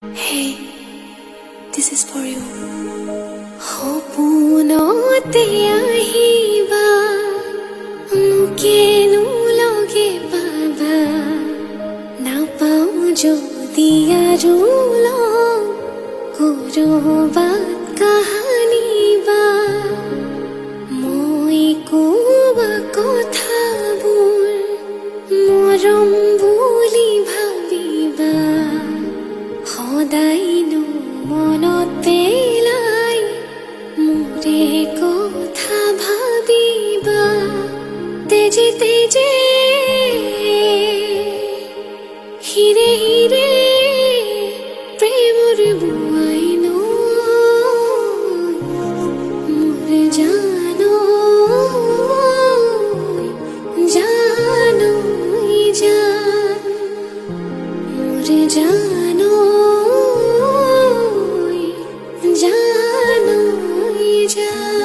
Hey, this is for you. সপোনতে আহিবা মোকেনো লগে পাবা নাপাওঁ যদি আৰু লগ কৰবাত কাহানি বা মই কোৱা কথাবোৰ মৰম বুলি ভাবিবা সদায়নো মনত পেলাই মোৰে কথা ভাবিবা তেজে তেজে হিৰে হিৰে প্ৰেমৰ বুৱাই ন মোৰ জানো জানো জান মোৰ জানো জানো জান